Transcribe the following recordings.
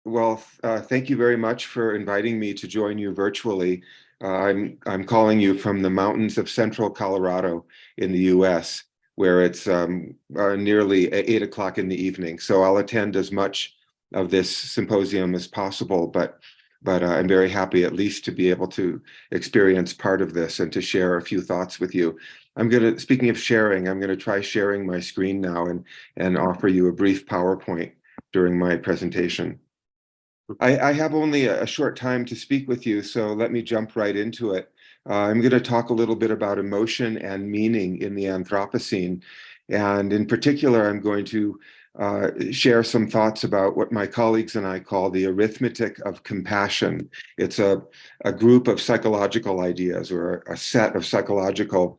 Thank you very much for inviting me to join you virtually. I'm calling you from the mountains of central Colorado in the U.S., where it's nearly 8 o'clock in the evening. So I'll attend as much of this symposium as possible, but I'm very happy at least to be able to experience part of this and to share a few thoughts with you. Speaking of sharing, I'm gonna try sharing my screen now and offer you a brief PowerPoint during my presentation. I have only a short time to speak with you, so let me jump right into it. I'm going to talk a little bit about emotion and meaning in the Anthropocene. And in particular, I'm going to share some thoughts about what my colleagues and I call the arithmetic of compassion. It's a group of psychological ideas or a set of psychological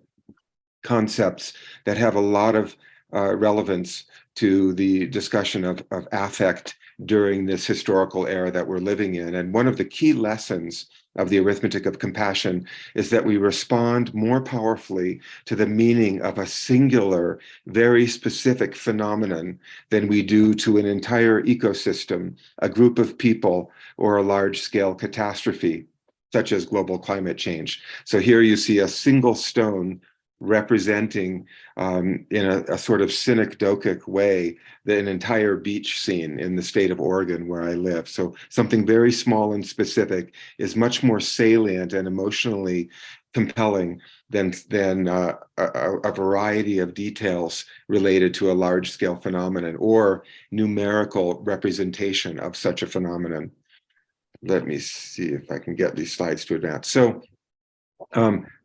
concepts that have a lot of relevance to the discussion of affect during this historical era that we're living in. And one of the key lessons of the arithmetic of compassion is that we respond more powerfully to the meaning of a singular, very specific phenomenon than we do to an entire ecosystem, a group of people, or a large-scale catastrophe, such as global climate change. So here you see a single stone representing in a sort of synecdochic way an entire beach scene in the state of Oregon where I live. So something very small and specific is much more salient and emotionally compelling than a variety of details related to a large-scale phenomenon or numerical representation of such a phenomenon. Let me see if I can get these slides to advance. So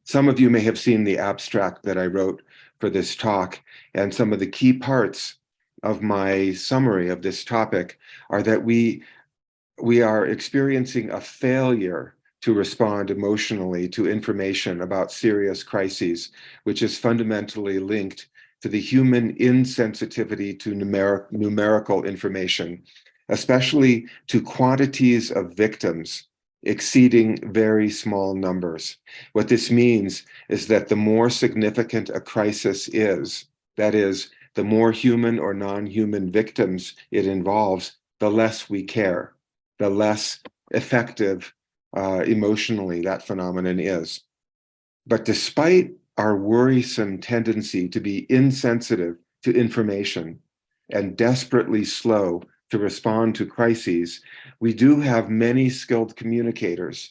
some of you may have seen the abstract that I wrote for this talk, and some of the key parts of my summary of this topic are that we are experiencing a failure to respond emotionally to information about serious crises, which is fundamentally linked to the human insensitivity to numerical information, especially to quantities of victims exceeding very small numbers. What this means is that the more significant a crisis is, that is, the more human or non-human victims it involves, the less we care, the less effective emotionally that phenomenon is. But despite our worrisome tendency to be insensitive to information and desperately slow to respond to crises, we do have many skilled communicators,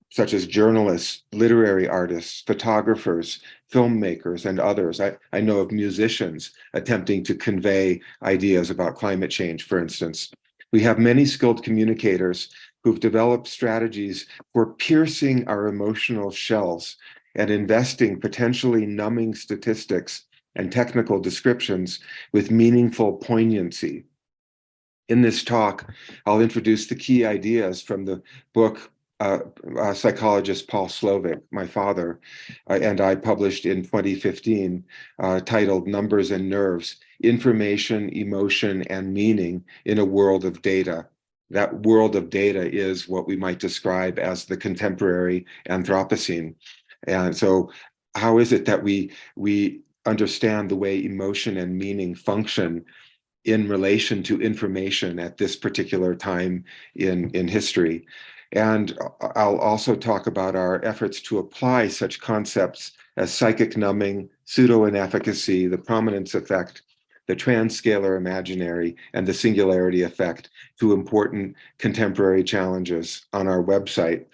such as journalists, literary artists, photographers, filmmakers, and others. I know of musicians attempting to convey ideas about climate change, for instance. We have many skilled communicators who've developed strategies for piercing our emotional shells and investing potentially numbing statistics and technical descriptions with meaningful poignancy. In this talk, I'll introduce the key ideas from the book psychologist Paul Slovic, my father, and I published in 2015, titled Numbers and Nerves, Information, Emotion, and Meaning in a World of Data. That world of data is what we might describe as the contemporary Anthropocene. And so how is it that we understand the way emotion and meaning function in relation to information at this particular time in history? And I'll also talk about our efforts to apply such concepts as psychic numbing, pseudo-inefficacy, the prominence effect, the transcalar imaginary, and the singularity effect to important contemporary challenges on our website,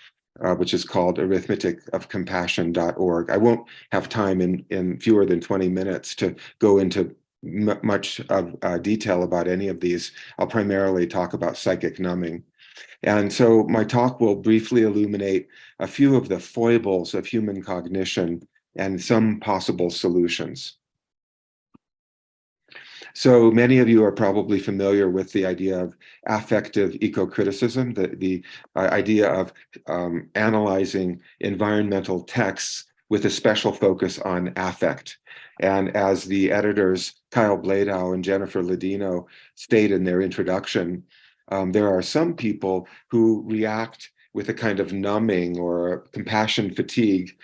which is called arithmeticofcompassion.org. I won't have time in fewer than 20 minutes to go into much of detail about any of these. I'll primarily talk about psychic numbing. And so my talk will briefly illuminate a few of the foibles of human cognition and some possible solutions. So many of you are probably familiar with the idea of affective eco-criticism, the idea of analyzing environmental texts with a special focus on affect. And as the editors Kyle Bladow and Jennifer Ledino state in their introduction, there are some people who react with a kind of numbing or compassion fatigue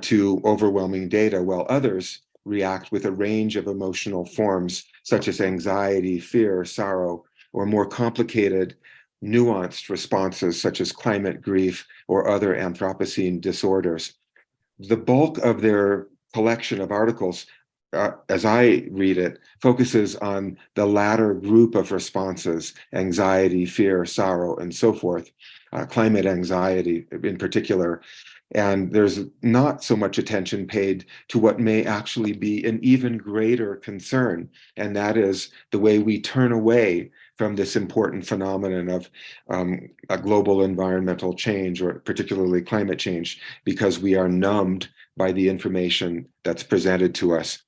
to overwhelming data, while others react with a range of emotional forms, such as anxiety, fear, sorrow, or more complicated nuanced responses such as climate grief or other Anthropocene disorders. The bulk of their collection of articles, as I read it, focuses on the latter group of responses: anxiety, fear, sorrow, and so forth, climate anxiety in particular. And there's not so much attention paid to what may actually be an even greater concern, and that is the way we turn away from this important phenomenon of a global environmental change, or particularly climate change, because we are numbed by the information that's presented to us.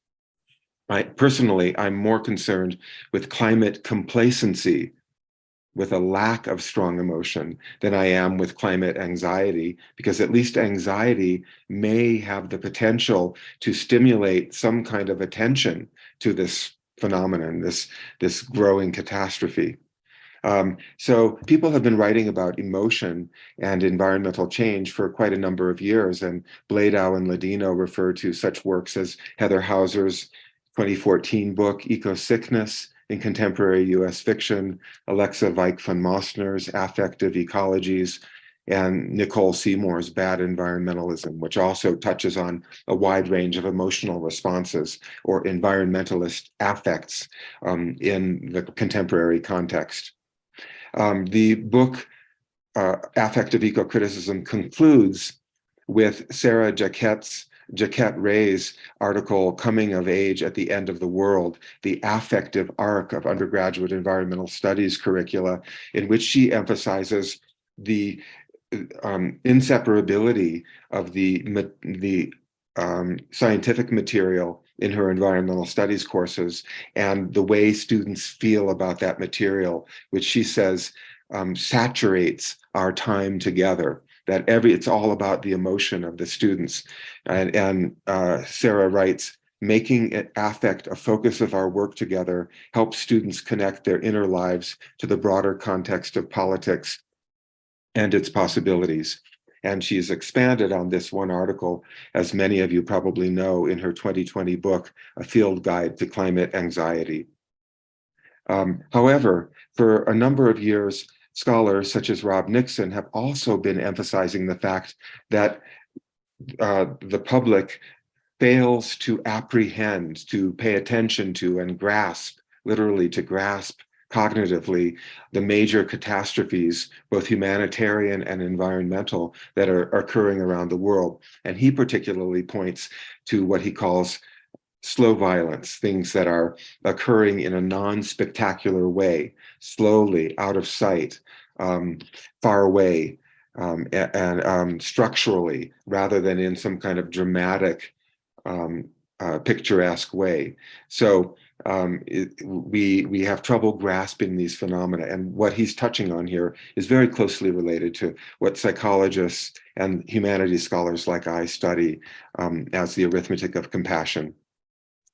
Personally, I'm more concerned with climate complacency, with a lack of strong emotion, than I am with climate anxiety, because at least anxiety may have the potential to stimulate some kind of attention to this phenomenon, this growing catastrophe. So people have been writing about emotion and environmental change for quite a number of years, and Bladow and Ladino refer to such works as Heather Hauser's 2014 book, Eco-Sickness in Contemporary US Fiction, Alexa Weik von Mosner's Affective Ecologies, and Nicole Seymour's Bad Environmentalism, which also touches on a wide range of emotional responses or environmentalist affects in the contemporary context. The book, Affective Eco-Criticism, concludes with Sarah Jacquette Ray's article, Coming of Age at the End of the World, the affective arc of undergraduate environmental studies curricula, in which she emphasizes the inseparability of the scientific material in her environmental studies courses and the way students feel about that material, which she says saturates our time together. That it's all about the emotion of the students. And Sarah writes, making affect a focus of our work together helps students connect their inner lives to the broader context of politics and its possibilities. And she's expanded on this one article, as many of you probably know, in her 2020 book, A Field Guide to Climate Anxiety. However, for a number of years, scholars such as Rob Nixon have also been emphasizing the fact that the public fails to apprehend, to pay attention to, and grasp, literally to grasp cognitively, the major catastrophes, both humanitarian and environmental, that are occurring around the world. And he particularly points to what he calls slow violence, things that are occurring in a non-spectacular way, slowly, out of sight, far away, and structurally, rather than in some kind of dramatic, picturesque way. So we have trouble grasping these phenomena, and what he's touching on here is very closely related to what psychologists and humanities scholars like I study as the arithmetic of compassion.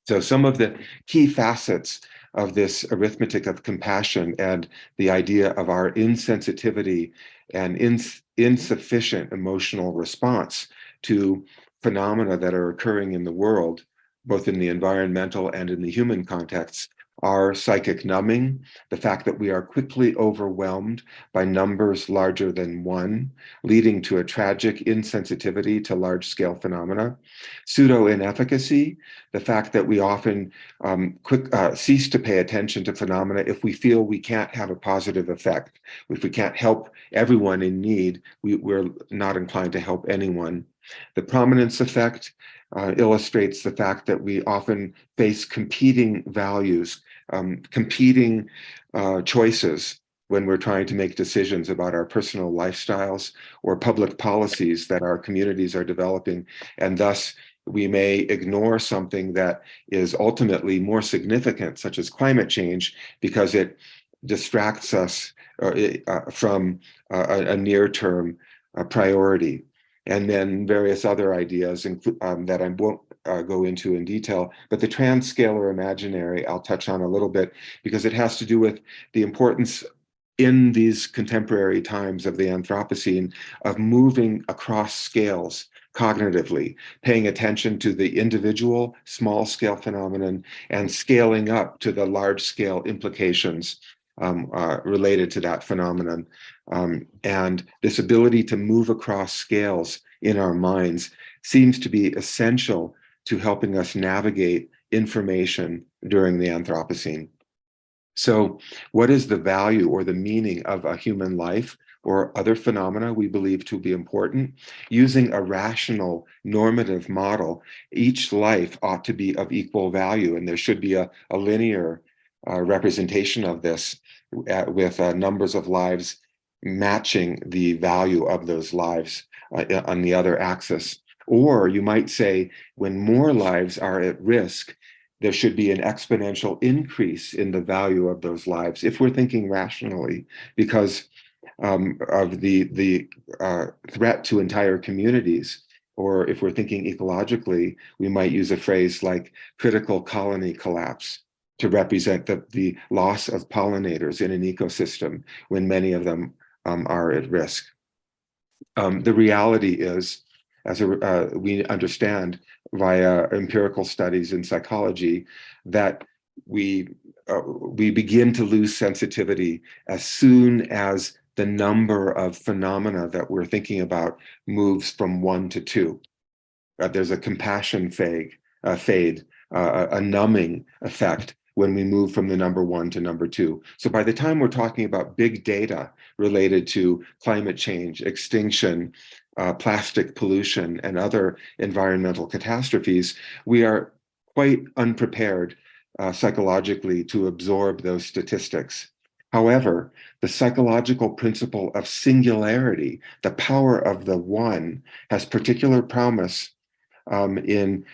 So some of the key facets of this arithmetic of compassion and the idea of our insensitivity and insufficient emotional response to phenomena that are occurring in the world, both in the environmental and in the human contexts, are psychic numbing, the fact that we are quickly overwhelmed by numbers larger than one, leading to a tragic insensitivity to large-scale phenomena, pseudo-inefficacy, the fact that we often cease to pay attention to phenomena if we feel we can't have a positive effect. If we can't help everyone in need, we're not inclined to help anyone. The prominence effect illustrates the fact that we often face competing values, competing choices when we're trying to make decisions about our personal lifestyles or public policies that our communities are developing. And thus, we may ignore something that is ultimately more significant, such as climate change, because it distracts us from a near-term priority. And then various other ideas that I won't go into in detail, but the transscalar imaginary I'll touch on a little bit, because it has to do with the importance in these contemporary times of the Anthropocene of moving across scales cognitively, paying attention to the individual small-scale phenomenon and scaling up to the large-scale implications related to that phenomenon. And this ability to move across scales in our minds seems to be essential to helping us navigate information during the Anthropocene. So, what is the value or the meaning of a human life or other phenomena we believe to be important? Using a rational normative model, each life ought to be of equal value, and there should be a linear representation of this with numbers of lives matching the value of those lives on the other axis. Or you might say, when more lives are at risk, there should be an exponential increase in the value of those lives, if we're thinking rationally, because of the threat to entire communities. Or if we're thinking ecologically, we might use a phrase like critical colony collapse to represent the loss of pollinators in an ecosystem when many of them are at risk. The reality is, as we understand via empirical studies in psychology, that we begin to lose sensitivity as soon as the number of phenomena that we're thinking about moves from 1 to 2. There's a compassion fade, a numbing effect when we move from the number 1 to number 2. So by the time we're talking about big data related to climate change, extinction, plastic pollution, and other environmental catastrophes, we are quite unprepared psychologically to absorb those statistics. However, the psychological principle of singularity, the power of the one, has particular promise in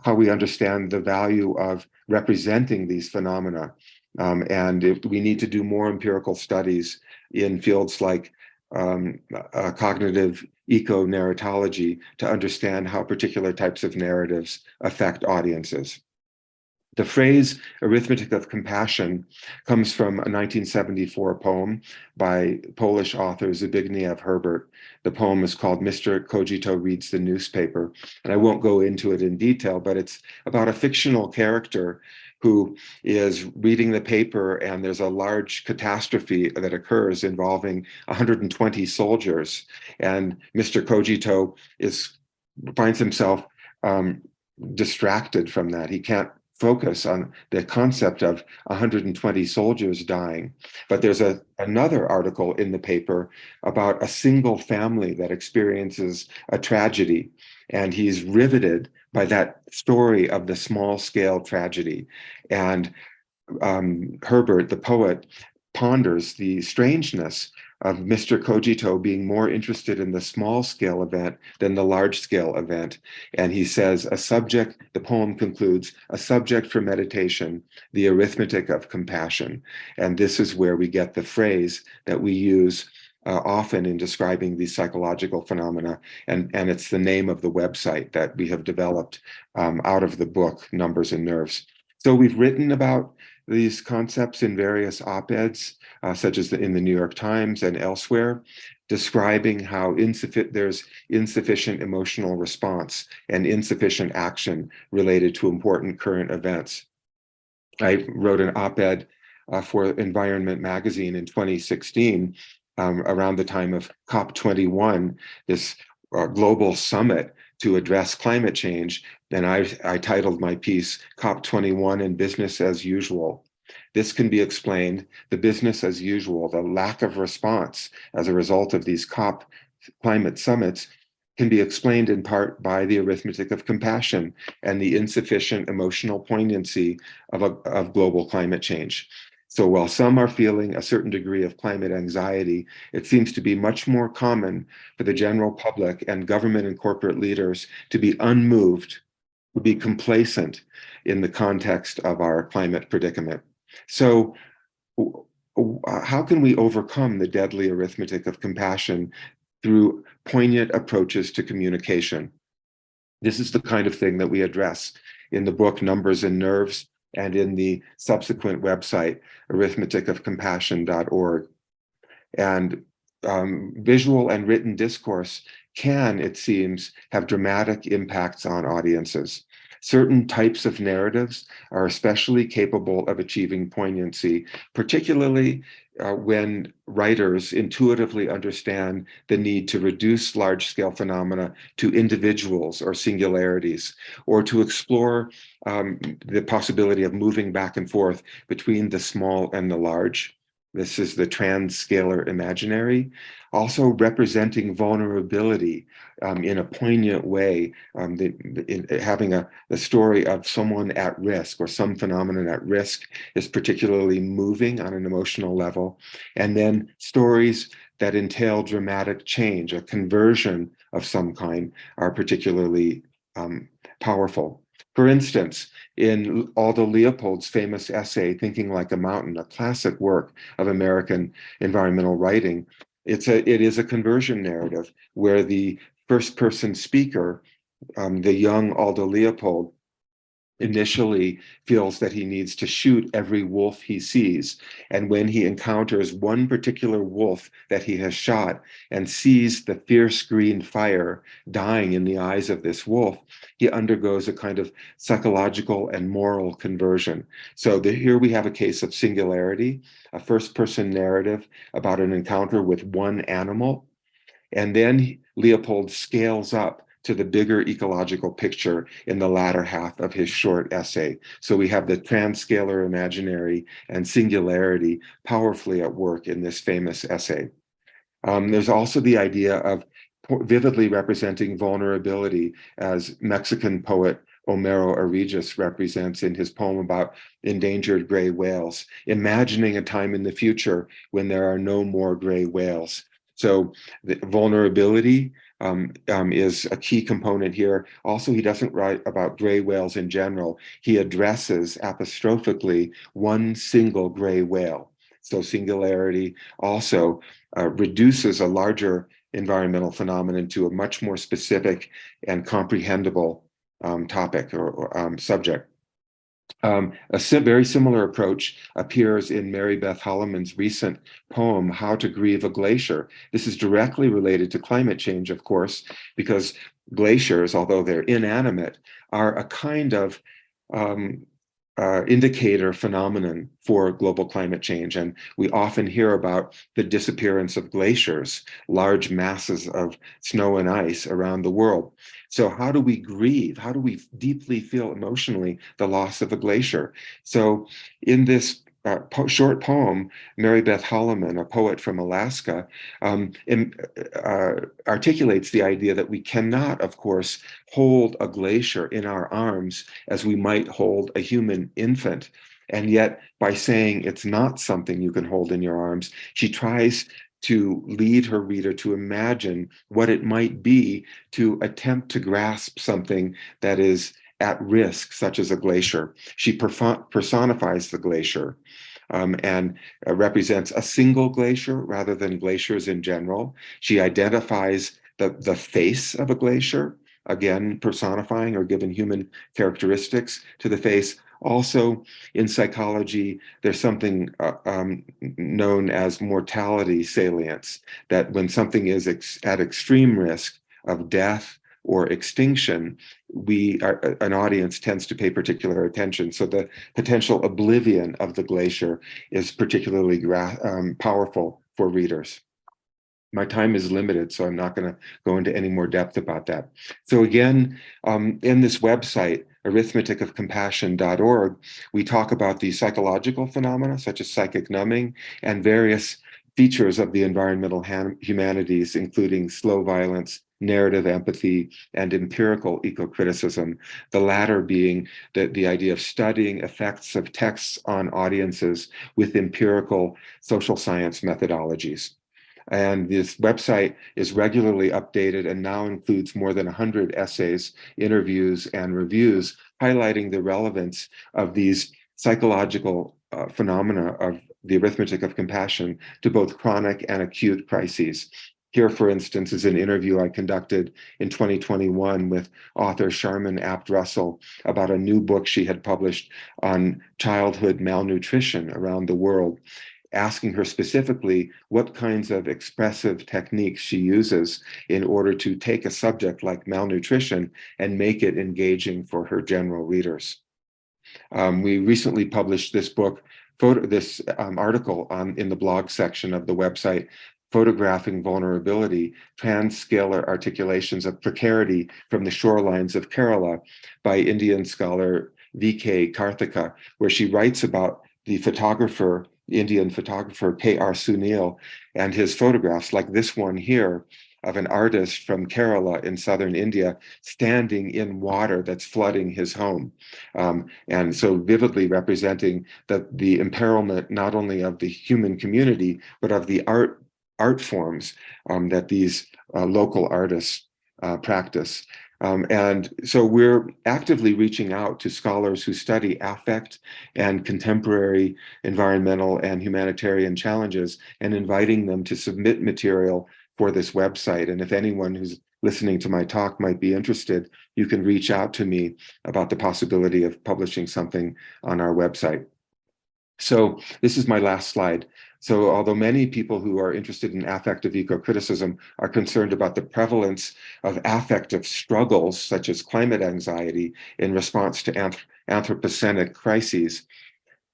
how we understand the value of representing these phenomena. We need to do more empirical studies in fields like cognitive eco-narratology to understand how particular types of narratives affect audiences. The phrase arithmetic of compassion comes from a 1974 poem by Polish author Zbigniew Herbert. The poem is called Mr. Cogito Reads the Newspaper. And I won't go into it in detail, but it's about a fictional character who is reading the paper, and there's a large catastrophe that occurs involving 120 soldiers. And Mr. Cogito finds himself distracted from that. He can't focus on the concept of 120 soldiers dying. But there's another article in the paper about a single family that experiences a tragedy, and he's riveted by that story of the small scale tragedy. And Herbert, the poet, ponders the strangeness of Mr. Cogito being more interested in the small scale event than the large scale event. And he says, the poem concludes, a subject for meditation, the arithmetic of compassion. And this is where we get the phrase that we use often in describing these psychological phenomena. And it's the name of the website that we have developed out of the book, Numbers and Nerves. So we've written about these concepts in various op-eds, such as in the New York Times and elsewhere, describing how there's insufficient emotional response and insufficient action related to important current events. I wrote an op-ed for Environment Magazine in 2016, around the time of COP21, this global summit to address climate change. And I titled my piece, COP21 and Business as Usual. This can be explained, the business as usual, the lack of response as a result of these COP climate summits can be explained in part by the arithmetic of compassion and the insufficient emotional poignancy of global climate change. So while some are feeling a certain degree of climate anxiety, it seems to be much more common for the general public and government and corporate leaders to be unmoved, to be complacent in the context of our climate predicament. So how can we overcome the deadly arithmetic of compassion through poignant approaches to communication? This is the kind of thing that we address in the book Numbers and Nerves and in the subsequent website, arithmeticofcompassion.org. And visual and written discourse can, it seems, have dramatic impacts on audiences. Certain types of narratives are especially capable of achieving poignancy, particularly when writers intuitively understand the need to reduce large-scale phenomena to individuals or singularities, or to explore the possibility of moving back and forth between the small and the large. This is the trans-scalar imaginary, also representing vulnerability in a poignant way, having the story of someone at risk or some phenomenon at risk is particularly moving on an emotional level. And then stories that entail dramatic change, a conversion of some kind, are particularly powerful. For instance, in Aldo Leopold's famous essay, Thinking Like a Mountain, a classic work of American environmental writing, it is a conversion narrative where the first person speaker, the young Aldo Leopold, initially feels that he needs to shoot every wolf he sees. And when he encounters one particular wolf that he has shot and sees the fierce green fire dying in the eyes of this wolf, he undergoes a kind of psychological and moral conversion. So here we have a case of singularity, a first-person narrative about an encounter with one animal. And then Leopold scales up to the bigger ecological picture in the latter half of his short essay. So we have the trans-scalar imaginary and singularity powerfully at work in this famous essay. There's also the idea of vividly representing vulnerability, as Mexican poet Homero Aregis represents in his poem about endangered gray whales, imagining a time in the future when there are no more gray whales. So the vulnerability is a key component here. Also, he doesn't write about gray whales in general. He addresses apostrophically one single gray whale. So singularity also reduces a larger environmental phenomenon to a much more specific and comprehensible topic or subject. A very similar approach appears in Mary Beth Holloman's recent poem, How to Grieve a Glacier. This is directly related to climate change, of course, because glaciers, although they're inanimate, are a kind of indicator phenomenon for global climate change. And we often hear about the disappearance of glaciers, large masses of snow and ice around the world. So how do we grieve? How do we deeply feel emotionally the loss of a glacier? So in this short poem, Mary Beth Holloman, a poet from Alaska, articulates the idea that we cannot, of course, hold a glacier in our arms as we might hold a human infant. And yet, by saying it's not something you can hold in your arms, she tries to lead her reader to imagine what it might be to attempt to grasp something that is at risk, such as a glacier. She personifies the glacier and represents a single glacier rather than glaciers in general. She identifies the face of a glacier, again, personifying or giving human characteristics to the face. Also, in psychology, there's something known as mortality salience, that when something is at extreme risk of death or extinction, an audience tends to pay particular attention. So the potential oblivion of the glacier is particularly powerful for readers. My time is limited, so I'm not going to go into any more depth about that. So again, in this website, arithmeticofcompassion.org, we talk about the psychological phenomena, such as psychic numbing, and various features of the environmental humanities, including slow violence, narrative empathy, and empirical eco-criticism, the latter being the idea of studying effects of texts on audiences with empirical social science methodologies. And this website is regularly updated and now includes more than 100 essays, interviews, and reviews highlighting the relevance of these psychological phenomena of the arithmetic of compassion to both chronic and acute crises. Here, for instance, is an interview I conducted in 2021 with author Sharmin Abt-Russell about a new book she had published on childhood malnutrition around the world. asking her specifically what kinds of expressive techniques she uses in order to take a subject like malnutrition and make it engaging for her general readers. We recently published this book, article in the blog section of the website, Photographing Vulnerability, Trans-Scalar Articulations of Precarity from the Shorelines of Kerala by Indian scholar V.K. Karthika, where she writes about the Indian photographer K.R. Sunil and his photographs, like this one here, of an artist from Kerala in southern India standing in water that's flooding his home. And so vividly representing the imperilment not only of the human community, but of the art forms that these local artists practice. And so we're actively reaching out to scholars who study affect and contemporary environmental and humanitarian challenges and inviting them to submit material for this website. And if anyone who's listening to my talk might be interested, you can reach out to me about the possibility of publishing something on our website. So this is my last slide. So although many people who are interested in affective eco-criticism are concerned about the prevalence of affective struggles, such as climate anxiety, in response to anthropocenic crises,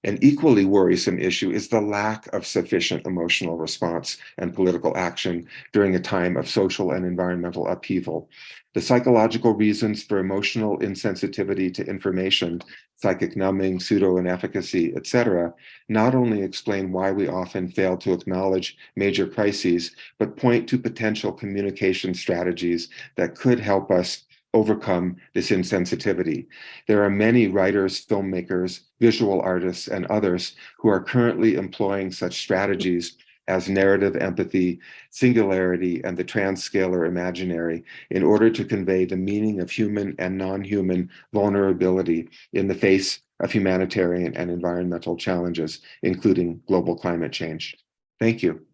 an equally worrisome issue is the lack of sufficient emotional response and political action during a time of social and environmental upheaval. The psychological reasons for emotional insensitivity to information, psychic numbing, pseudo-inefficacy, etc., not only explain why we often fail to acknowledge major crises, but point to potential communication strategies that could help us overcome this insensitivity. There are many writers, filmmakers, visual artists, and others who are currently employing such strategies as narrative empathy, singularity, and the trans-scalar imaginary in order to convey the meaning of human and non-human vulnerability in the face of humanitarian and environmental challenges, including global climate change. Thank you.